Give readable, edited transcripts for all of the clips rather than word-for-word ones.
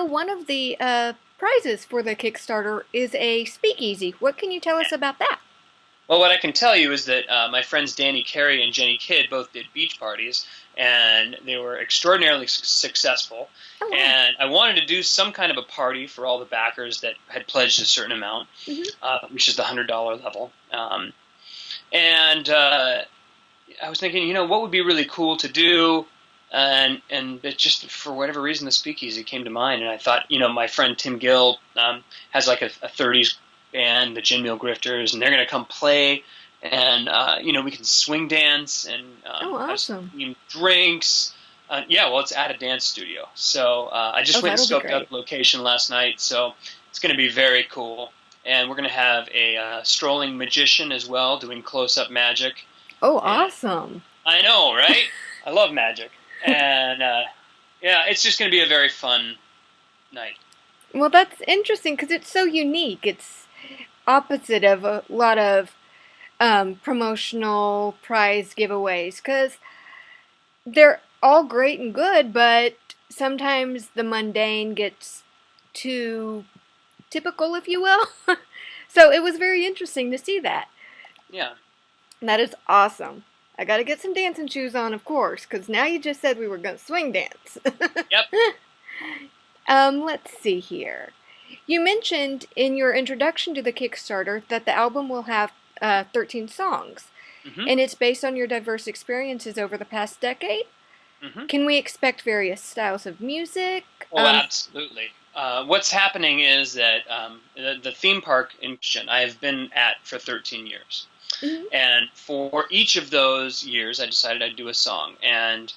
know one of the prizes for the Kickstarter is a speakeasy. What can you tell us about that? Well, what I can tell you is that my friends Danny Carey and Jenny Kidd both did beach parties, and they were extraordinarily successful. Oh, wow. And I wanted to do some kind of a party for all the backers that had pledged a certain amount, Hmm. which is the $100 level. And I was thinking, what would be really cool to do? And it just for whatever reason, the speakeasy came to mind, and I thought, my friend Tim Gill has like a 30s band, the Gin Mill Grifters, and they're going to come play, and we can swing dance and Oh, have some awesome. themed drinks. Yeah, well, it's at a dance studio, so I Oh, just went and that'll be scoped out great. the location last night, so it's going to be very cool. And we're going to have a strolling magician as well, doing close-up magic. Oh, And awesome. I know, right? I love magic. And yeah, it's just going to be a very fun night. Well, that's interesting because it's so unique. It's opposite of a lot of promotional prize giveaways because they're all great and good, but sometimes the mundane gets too typical, if you will. So it was very interesting to see that. Yeah. That is awesome. I gotta get some dancing shoes on, of course, because now you just said we were gonna swing dance. Yep. Let's see here. You mentioned in your introduction to the Kickstarter that the album will have 13 songs, Hmm. and it's based on your diverse experiences over the past decade. Hmm. Can we expect various styles of music? Oh, absolutely. What's happening is that the theme park in question I have been at for 13 years. Mhm. And for each of those years, I decided I'd do a song. And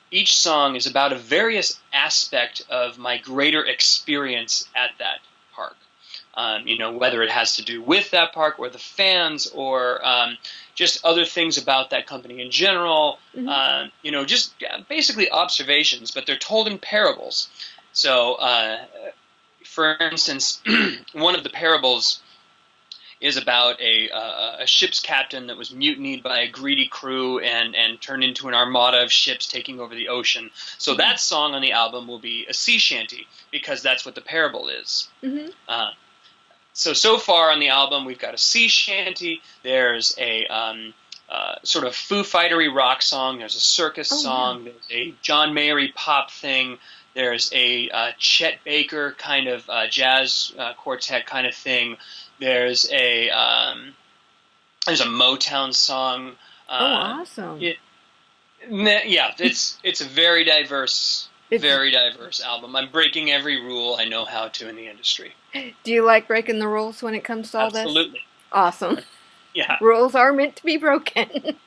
each song is about a various aspect of my greater experience at that park. Whether it has to do with that park or the fans or just other things about that company in general. Mhm. Just basically observations, but they're told in parables. So, for instance, one of the parables is about a ship's captain that was mutinied by a greedy crew and turned into an armada of ships taking over the ocean. So Mhm. that song on the album will be a sea shanty because that's what the parable is. Mhm. Uh, so far on the album, we've got a sea shanty. There's a sort of Foo Fightery rock song. There's a circus Oh, wow. song. There's a John Mayer pop thing. There's a Chet Baker kind of jazz quartet kind of thing. There's there's a Motown song. Oh, Uh, awesome. it, yeah, it's a It's. very diverse album. I'm breaking every rule I know how to in the industry. Do you like breaking the rules when it comes to all this? Absolutely. Awesome. Yeah. Rules are meant to be broken.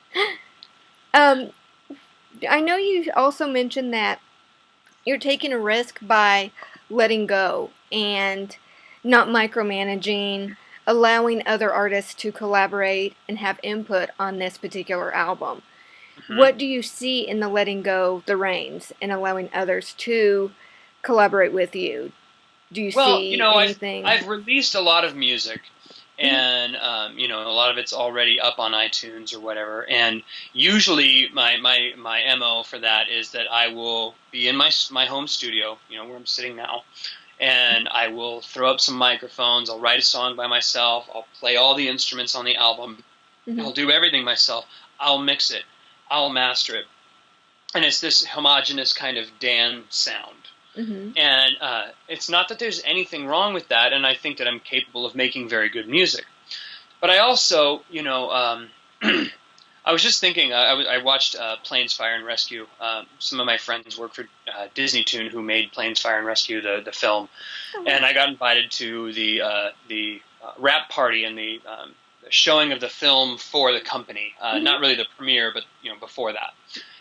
um, I know you also mentioned that you're taking a risk by letting go and not micromanaging, allowing other artists to collaborate and have input on this particular album. Hmm. What do you see in the letting go the reins and allowing others to collaborate with you? Do you Well, see anything? I've released a lot of music, Mhm. and a lot of it's already up on iTunes or whatever. And usually, my mo for that is that I will be in my home studio, where I'm sitting now, and I will throw up some microphones. I'll write a song by myself. I'll play all the instruments on the album. Mhm. I'll do everything myself. I'll mix it. I'll master it, and it's this homogenous kind of Dan sound. Mhm. And it's not that there's anything wrong with that, and I think that I'm capable of making very good music. But I also, I was just thinking, I watched Planes, Fire, and Rescue. Some of my friends work for Disney Toon, who made Planes, Fire, and Rescue, the film. Oh, And wow. I got invited to the wrap party and the showing of the film for the company. Mhm. Not really the premiere, but before that.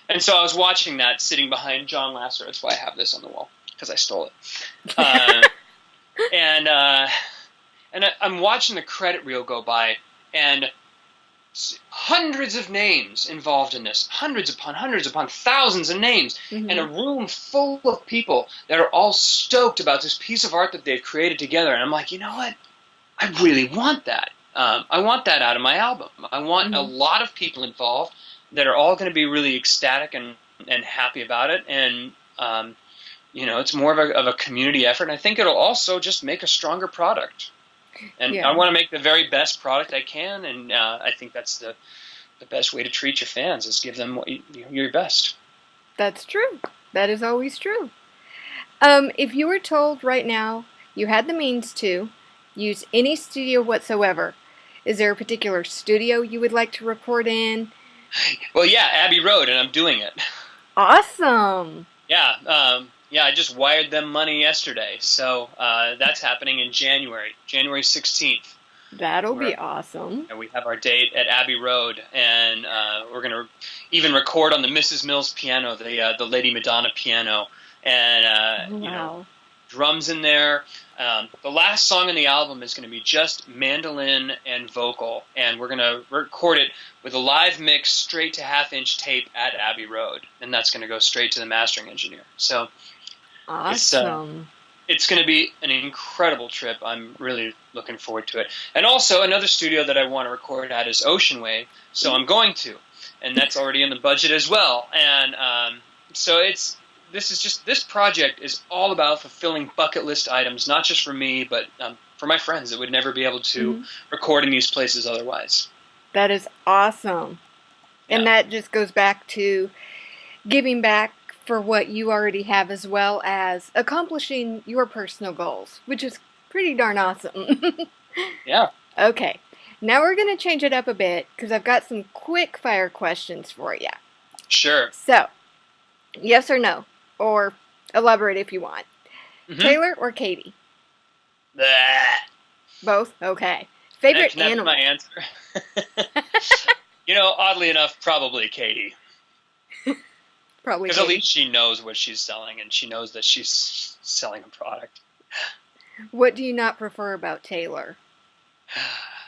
And so I was watching that, sitting behind John Lasseter. That's why I have this on the wall because I stole it. Uh, and I'm watching the credit reel go by, and hundreds of names involved in this, hundreds upon thousands of names, and a Mhm. room full of people that are all stoked about this piece of art that they've created together. And I'm like, you know what? I really want that. I want that out of my album. I want a Mhm. lot of people involved that are all going to be really ecstatic and happy about it. And it's more of a community effort, and I think it'll also just make a stronger product. And Yeah. I want to make the very best product I can, and I think that's the best way to treat your fans is give them your best. That's true. That is always true. If you were told right now you had the means to use any studio whatsoever, is there a particular studio you would like to record in? Well, yeah, Abbey Road, and I'm doing it. Awesome. Yeah, I just wired them money yesterday, so that's happening in January 16th. That'll be awesome. And we have our date at Abbey Road, and we're going to even record on the Mrs. Mills piano, the Lady Madonna piano, and Wow. drums in there. The last song in the album is going to be just mandolin and vocal, and we're going to record it with a live mix straight to half-inch tape at Abbey Road, and that's going to go straight to the mastering engineer. So Awesome. it's going to be an incredible trip. I'm really looking forward to it. And also, another studio that I want to record at is Ocean Wave, so I'm going to, and that's already in the budget as well. And so this project is all about fulfilling bucket list items, not just for me, but for my friends that would never be able to record in these places otherwise. That is awesome. And Yeah. that just goes back to giving back for what you already have, as well as accomplishing your personal goals, which is pretty darn awesome. Yeah. Okay, now we're going to change it up a bit because I've got some quick fire questions for you. Sure. So, yes or no, or elaborate if you want. Mhm. Taylor or Katie? Blah. Both? Okay. Favorite That's animal? my answer. Oddly enough, probably Katie. Probably Because at Katie. least she knows what she's selling, and she knows that she's selling a product. What do you not prefer about Taylor?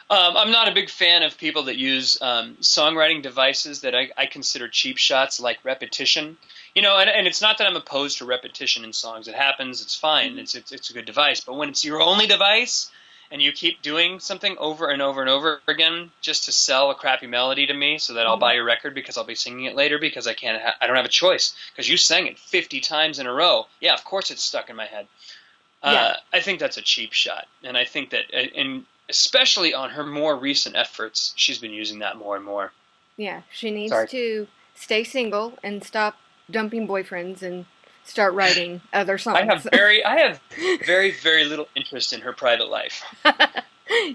I'm not a big fan of people that use songwriting devices that I consider cheap shots, like repetition. And it's not that I'm opposed to repetition in songs. It happens. It's fine. It's a good device. But when it's your only device and you keep doing something over and over and over again just to sell a crappy melody to me so that I'll buy your record because I'll be singing it later because I don't have a choice because you sang it 50 times in a row. Yeah, of course it's stuck in my head. Yeah. I think that's a cheap shot. And I think that especially on her more recent efforts, she's been using that more and more. Yeah, she needs Sorry. to stay single and stop dumping boyfriends and start writing other songs. I have very, very little interest in her private life.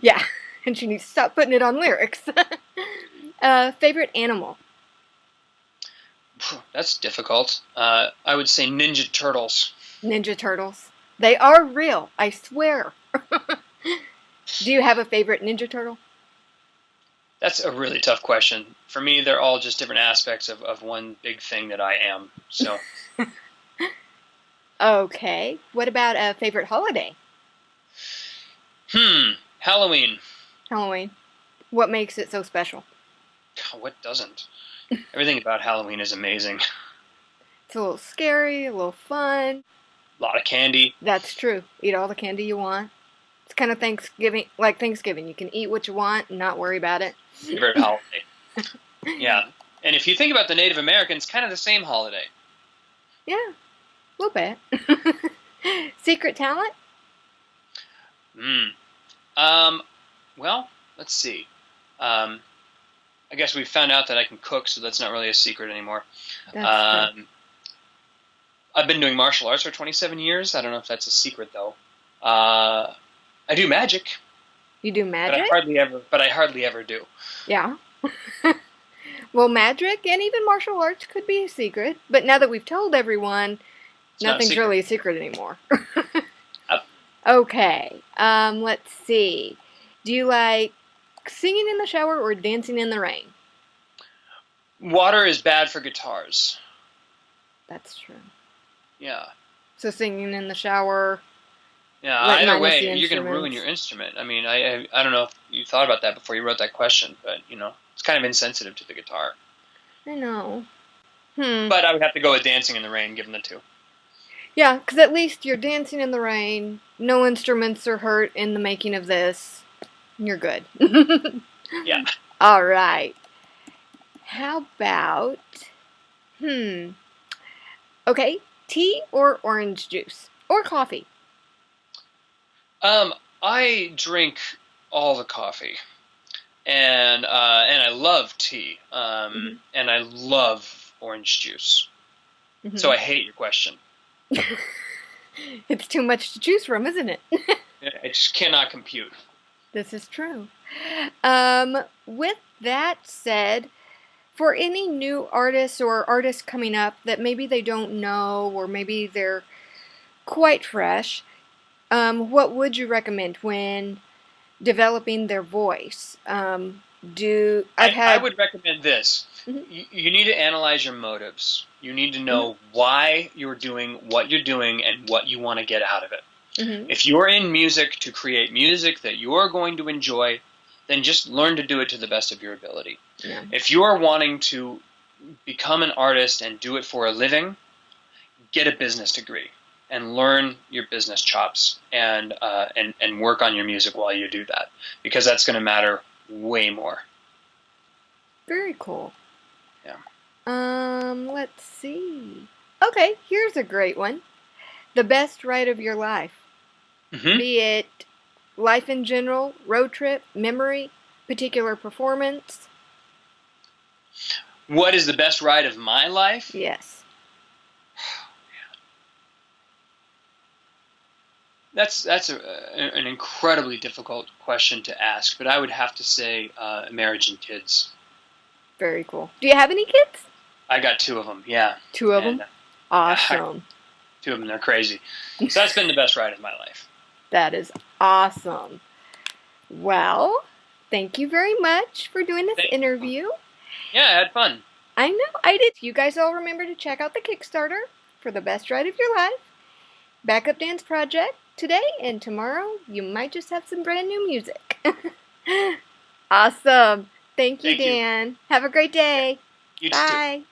Yeah, and she needs to stop putting it on lyrics. Favorite animal? That's difficult. I would say Ninja Turtles. Ninja Turtles. They are real, I swear. Do you have a favorite Ninja Turtle? That's a really tough question. For me, they're all just different aspects of one big thing that I am. So, Okay. What about a favorite holiday? Halloween. Halloween. What makes it so special? What doesn't? Everything about Halloween is amazing. It's a little scary, a little fun. A lot of candy. That's true. Eat all the candy you want. It's kind of Thanksgiving, like Thanksgiving. You can eat what you want and not worry about it. Favorite holiday. Yeah. And if you think about the Native Americans, kind of the same holiday. Yeah, a little bit. Secret talent? Well, let's see. I guess we found out that I can cook, so that's not really a secret anymore. That's true. I've been doing martial arts for 27 years. I don't know if that's a secret, though. I do magic. You do But magic? I hardly ever do. Yeah. Well, magic and even martial arts could be a secret, but now that we've told everyone, It's not a nothing's secret. really a secret anymore. Yep. Okay. Let's see. Do you like singing in the shower or dancing in the rain? Water is bad for guitars. That's true. Yeah. So singing in the shower. Yeah, Like either minus way, the you're going to ruin instruments. your instrument. I mean, I don't know if you thought about that before you wrote that question, but, it's kind of insensitive to the guitar. I know. But I would have to go with dancing in the rain, given the two. Yeah, because at least you're dancing in the rain. No instruments are hurt in the making of this. You're good. Yeah. All right. How about, okay, tea or orange juice? Or coffee? I drink all the coffee, and I love tea, Hmm. and I love orange juice. Hmm. So I hate your question. It's too much to choose from, isn't it? I just cannot compute. This is true. With that said, for any new artists or artists coming up that maybe they don't know or maybe they're quite fresh, what would you recommend when developing their voice? Do I've I had. would recommend this. Mhm. You need to analyze your motives. You need to Mhm. know why you're doing what you're doing and what you want to get out of it. Mhm. If you're in music to create music that you're going to enjoy, then just learn to do it to the best of your ability. Yeah. If you're wanting to become an artist and do it for a living, get a business degree and learn your business chops and work on your music while you do that, because that's going to matter way more. Very cool. Yeah. Let's see. Okay, here's a great one. The best ride of your life. Mm-hmm. Be it life in general, road trip, memory, particular performance. What is the best ride of my life? Yes. That's an incredibly difficult question to ask, but I would have to say marriage and kids. Very cool. Do you have any kids? I got 2 of them, yeah. Two of And, them? Awesome. 2 of them, they're crazy. So that's been the best ride of my life. That is awesome. Well, thank you very much for doing this interview. Yeah, I had fun. I know, I did. You guys all remember to check out the Kickstarter for the best ride of your life. Backup Dance Project today, and tomorrow you might just have some brand new music. Awesome. Thank you, Thank you. Dan. Have a great day. You too. Bye.